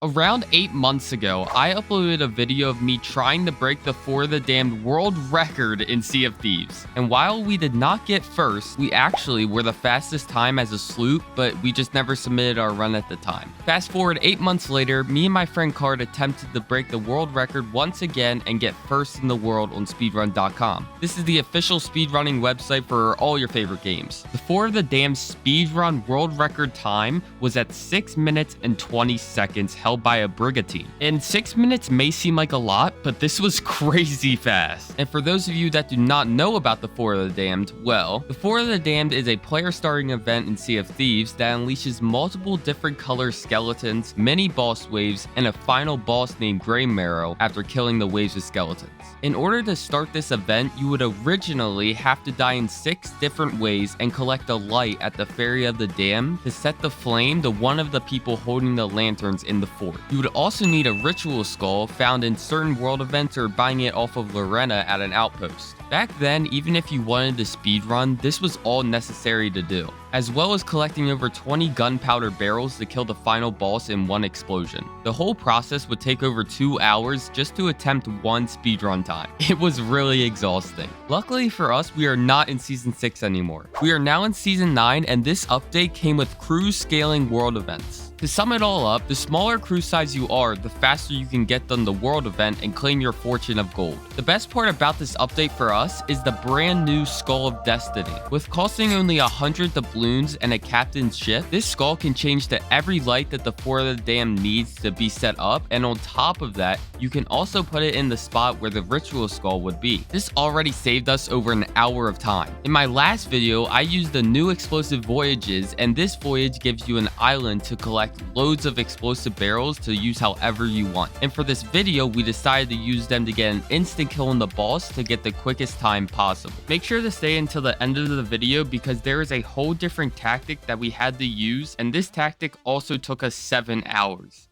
Around 8 months ago, I uploaded a video of me trying to break the For the Damned world record in Sea of Thieves. And while we did not get first, we actually were the fastest time as a sloop, but we just never submitted our run at the time. Fast forward 8 months later, me and my friend Card attempted to break the world record once again and get first in the world on speedrun.com. This is the official speedrunning website for all your favorite games. The For the Damned speedrun world record time was at 6 minutes and 20 seconds, held by a brigantine. And 6 minutes may seem like a lot, but this was crazy fast. And for those of you that do not know about the For the Damned, well, the For the Damned is a player starting event in Sea of Thieves that unleashes multiple different color skeletons, mini boss waves, and a final boss named Grey Marrow after killing the waves of skeletons. In order to start this event, you would originally have to die in 6 different ways and collect a light at the Ferry of the Dam to set the flame to one of the people holding the lanterns in the fort. You would also need a ritual skull found in certain world events or buying it off of Lorena at an outpost. Back then, even if you wanted to speedrun, this was all necessary to do, as well as collecting over 20 gunpowder barrels to kill the final boss in one explosion. The whole process would take over 2 hours just to attempt one speedrun time. It was really exhausting. Luckily for us, we are not in Season 6 anymore. We are now in Season 9, and this update came with cruise scaling world events. To sum it all up, the smaller cruise size you are, the faster you can get done the world event and claim your fortune of gold. The best part about this update for us is the brand new Skull of Destiny. With costing only 100 doubloons and a captain's ship, this skull can change to every light that the For the Damned needs to be set up, and on top of that, you can also put it in the spot where the ritual skull would be. This already saved us over an hour of time. In my last video, I used the new explosive voyages, and this voyage gives you an island to collect loads of explosive barrels to use however you want. And for this video, we decided to use them to get an instant kill on the boss to get the quickest time possible. Make sure to stay until the end of the video because there is a whole different tactic that we had to use, and this tactic also took us 7 hours.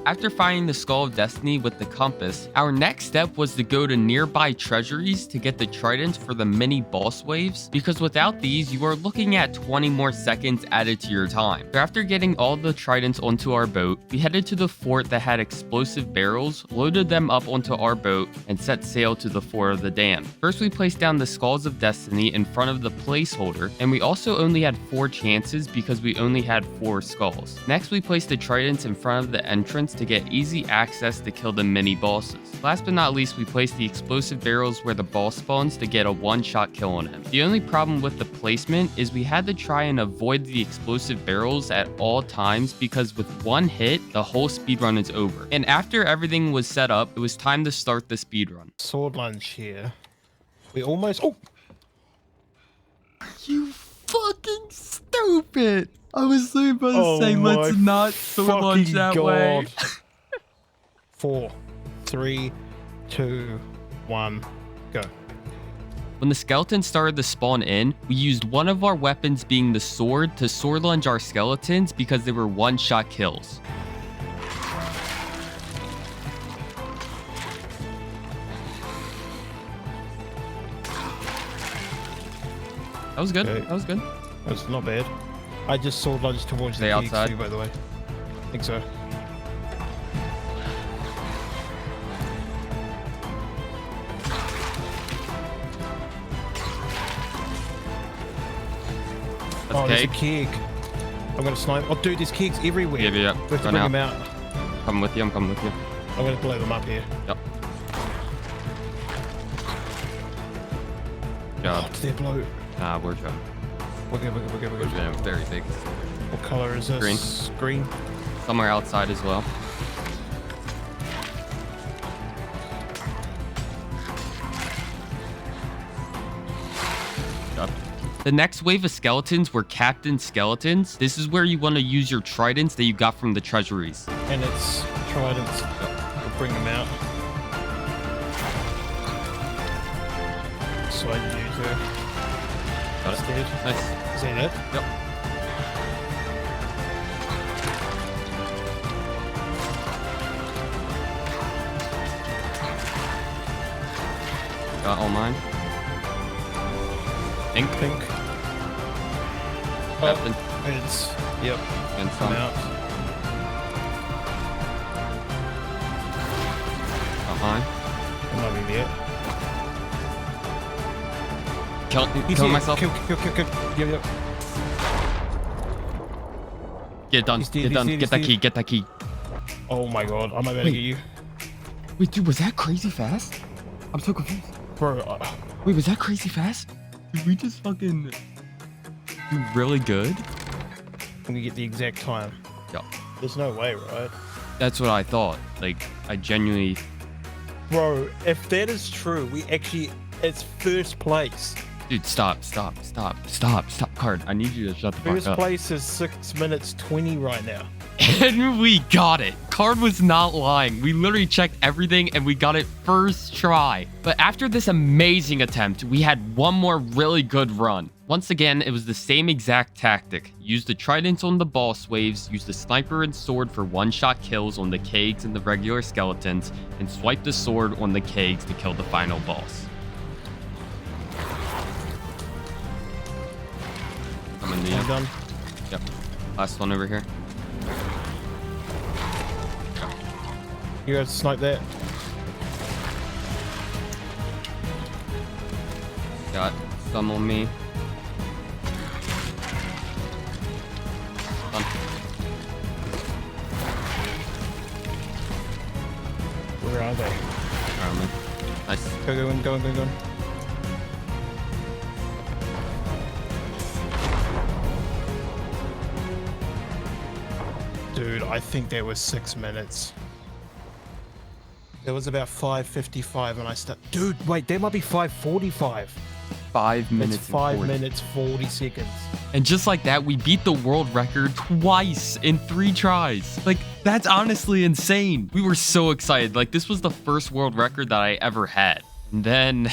After finding the Skull of Destiny with the compass, our next step was to go to nearby treasuries to get the tridents for the mini boss waves, because without these, you are looking at 20 more seconds added to your time. So after getting all the tridents onto our boat, we headed to the fort that had explosive barrels, loaded them up onto our boat, and set sail to the For the Damned. First, we placed down the Skulls of Destiny in front of the placeholder, and we also only had 4 chances because we only had 4 skulls. Next, we placed the tridents in front of the entrance to get easy access to kill the mini bosses. Last but not least, we placed the explosive barrels where the boss spawns to get a one-shot kill on him. The only problem with the placement is we had to try and avoid the explosive barrels at all times because with one hit, the whole speedrun is over. And after everything was set up, it was time to start the speedrun. Sword lunge here. We almost... Oh! You fucking stupid! I was so about to say, let's not sword lunge that way. 4, 3, 2, 1, go. When the skeletons started to spawn in, we used one of our weapons being the sword to sword lunge our skeletons because they were one-shot kills. That was good. Okay. That was good. That's not bad. I just sword lunge towards Stay the keys outside. too, by the way. I think so. That's There's a cake. keg. I'm gonna snipe. Oh, dude, there's kegs everywhere. Yeah, We have to Go bring now. them out. Coming with you. I'm coming with you. I'm gonna blow them up here. Yep. Oh, Job. did they blow? Nah, we're good. We're good, we're good, we're good, we're We're good. good. Very big. What color is this? Green. Green. Somewhere outside as well. Yep. The next wave of skeletons were captain skeletons. This is where you want to use your tridents that you got from the treasuries. And it's tridents. We'll bring them out. So I use her. Got it. Instead. Nice. Is that it? Yep. Got all mine. Pink. Pink. Captain. It's, yep, And come some. out. Fine. It might be there. Kill myself. Kill. Yep. Get it done. He's dead, Get it done. he's Get dead, that key. Get that key. Oh my god, I might be able to Wait. get you. Wait, dude, was that crazy fast? I'm so confused. Bro, Wait, was that crazy fast? Did we just fucking do really good? let me get the exact time. Yeah. There's no way, right? That's what I thought. Like, I genuinely... Bro, if that is true, it's first place. Dude, stop. Card, I need you to shut the fuck First up. place is 6 minutes 20 right now. And we got it. Card was not lying. We literally checked everything and we got it first try. But after this amazing attempt, we had one more really good run. Once again, it was the same exact tactic. Use the tridents on the boss waves, use the sniper and sword for one-shot kills on the kegs and the regular skeletons, and swipe the sword on the kegs to kill the final boss. Coming to you. I'm done. Yep. Last one over here. You guys snipe that. Got some on me. Done. Where are they? Around me. Nice. Go. Dude, I think that was 6 minutes. It was about 5:55 when I started. Dude, wait, that might be 5:45. 5 minutes. It's and 5 40. minutes 40 seconds. And just like that, we beat the world record twice in 3 tries. Like, that's honestly insane. We were so excited. Like, this was the first world record that I ever had. And then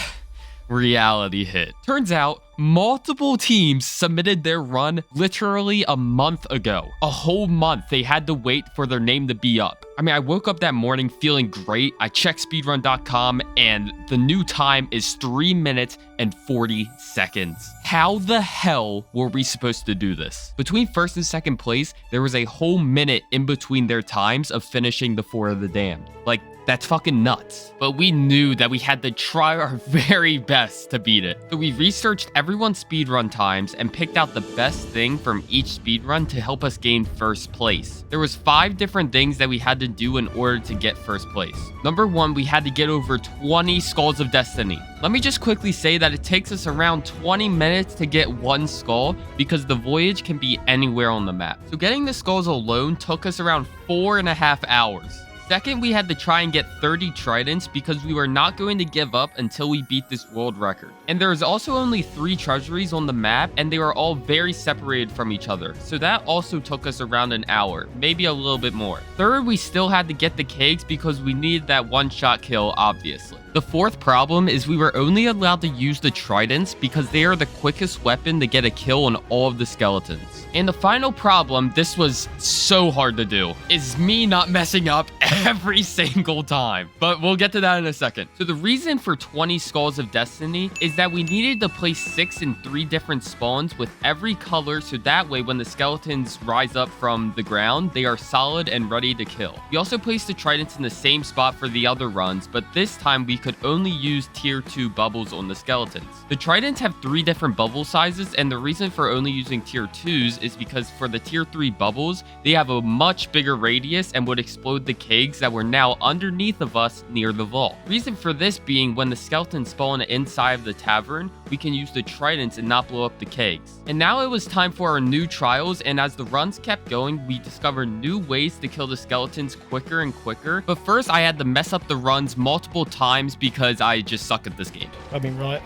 reality hit. Turns out, multiple teams submitted their run literally a month ago. A whole month they had to wait for their name to be up. I mean, I woke up that morning feeling great. I checked speedrun.com and the new time is 3 minutes and 40 seconds. How the hell were we supposed to do this? Between first and second place, there was a whole minute in between their times of finishing the 4 of the Damned. Like, that's fucking nuts. But we knew that we had to try our very best to beat it. So we researched everyone's speedrun times and picked out the best thing from each speedrun to help us gain first place. There was 5 different things that we had to do in order to get first place. Number 1, we had to get over 20 Skulls of Destiny. Let me just quickly say that it takes us around 20 minutes to get 1 skull because the voyage can be anywhere on the map. So getting the skulls alone took us around 4.5 hours. Second, we had to try and get 30 tridents because we were not going to give up until we beat this world record. And there was also only 3 treasuries on the map and they were all very separated from each other. So that also took us around an hour, maybe a little bit more. Third, we still had to get the kegs because we needed that one-shot kill, obviously. The fourth problem is we were only allowed to use the tridents because they are the quickest weapon to get a kill on all of the skeletons. And the final problem, this was so hard to do, is me not messing up every single time. But we'll get to that in a second. So the reason for 20 Skulls of Destiny is that we needed to place 6 in 3 different spawns with every color so that way when the skeletons rise up from the ground, they are solid and ready to kill. We also placed the tridents in the same spot for the other runs, but this time we could only use tier 2 bubbles on the skeletons. The tridents have 3 different bubble sizes, and the reason for only using tier 2s is because for the tier 3 bubbles, they have a much bigger radius and would explode the kegs that were now underneath of us near the vault. Reason for this being when the skeletons spawn inside of the tavern, we can use the tridents and not blow up the kegs. And now it was time for our new trials, and as the runs kept going, we discovered new ways to kill the skeletons quicker and quicker. But first, I had to mess up the runs multiple times because I just suck at this game. I mean, right.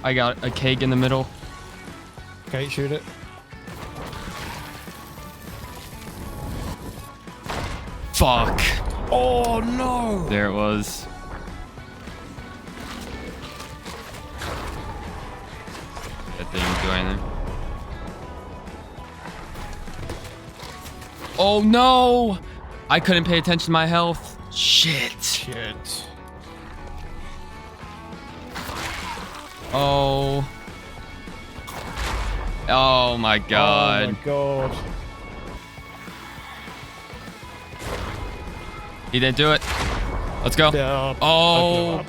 I got a keg in the middle. Okay, shoot it. Fuck. Oh, no. There it was. That didn't do anything. Oh no! I couldn't pay attention to my health. Shit. Shit. Oh. Oh my god. Oh my god. He didn't do it. Let's go. Yeah, Oh.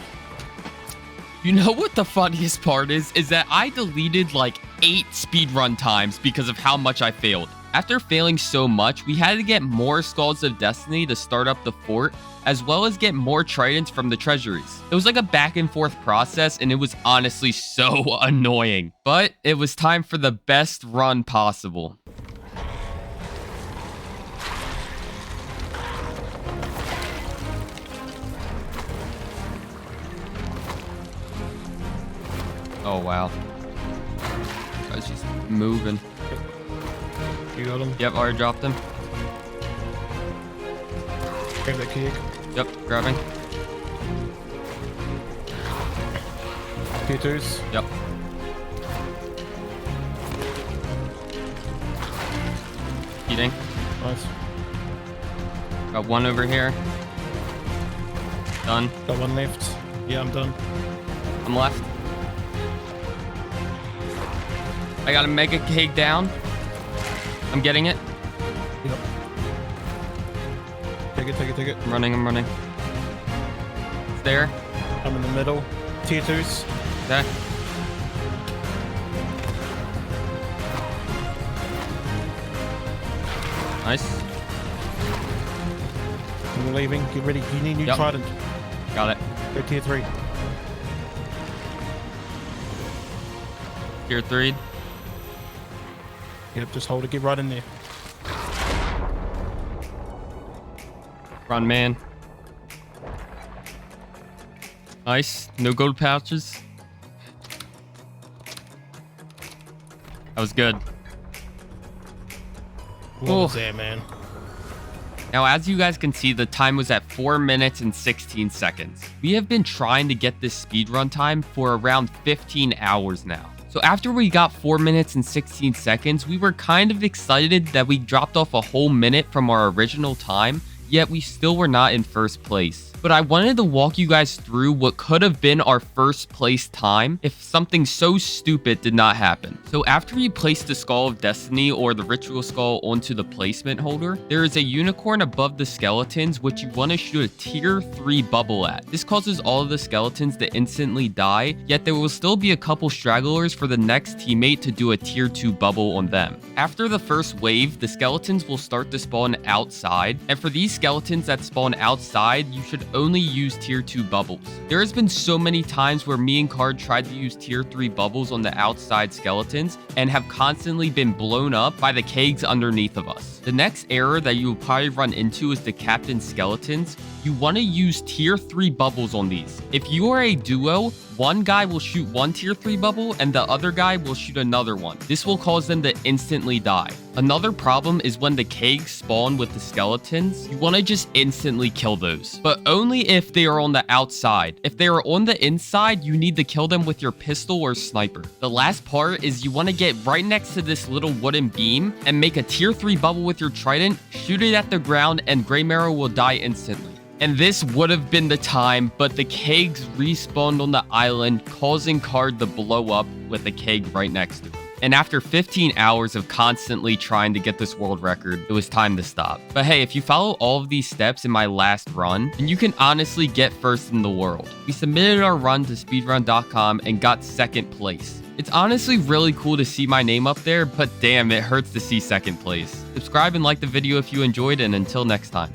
You know what the funniest part is? Is that I deleted like 8 speedrun times because of how much I failed. After failing so much, we had to get more Skulls of Destiny to start up the fort, as well as get more tridents from the treasuries. It was like a back and forth process, and it was honestly so annoying. But it was time for the best run possible. Oh, wow. Guy's just moving. You got him? Yep, already dropped him. Grab that keg. Yep, grabbing. P2s. Yep. Eating. Nice. Got one over here. Done. Got one left. Yeah, I'm done. I'm left. I got a mega cake down. I'm getting it. Yep. Take it, take it, take it. I'm running. It's there. I'm in the middle. Tier 2s. Okay. Nice. I'm leaving. Get ready. You need new Yep. trident. Got it. Go tier 3. Tier 3. Yep, just hold it. Get right in there. Run, man. Nice. No gold pouches. That was good. What was there, man? Now, as you guys can see, the time was at 4 minutes and 16 seconds. We have been trying to get this speedrun time for around 15 hours now. So after we got 4 minutes and 16 seconds, we were kind of excited that we dropped off a whole minute from our original time, yet we still were not in first place. But I wanted to walk you guys through what could have been our first place time if something so stupid did not happen. So after you place the Skull of Destiny or the Ritual Skull onto the placement holder, there is a unicorn above the skeletons which you want to shoot a tier 3 bubble at. This causes all of the skeletons to instantly die, yet there will still be a couple stragglers for the next teammate to do a tier 2 bubble on them. After the first wave, the skeletons will start to spawn outside, and for these skeletons that spawn outside, you should only use tier 2 bubbles. There has been so many times where me and Card tried to use tier 3 bubbles on the outside skeletons and have constantly been blown up by the kegs underneath of us. The next error that you will probably run into is the captain skeletons. You want to use tier 3 bubbles on these. If you are a duo, one guy will shoot one tier 3 bubble and the other guy will shoot another one. This will cause them to instantly die. Another problem is when the kegs spawn with the skeletons, you want to just instantly kill those, but only if they are on the outside. If they are on the inside, you need to kill them with your pistol or sniper. The last part is you want to get right next to this little wooden beam and make a tier 3 bubble with your trident, shoot it at the ground, and Grey Marrow will die instantly. And this would have been the time, but the kegs respawned on the island, causing Card to blow up with a keg right next to him. And after 15 hours of constantly trying to get this world record, it was time to stop. But hey, if you follow all of these steps in my last run, then you can honestly get first in the world. We submitted our run to speedrun.com and got second place. It's honestly really cool to see my name up there, but damn, it hurts to see second place. Subscribe and like the video if you enjoyed, and until next time.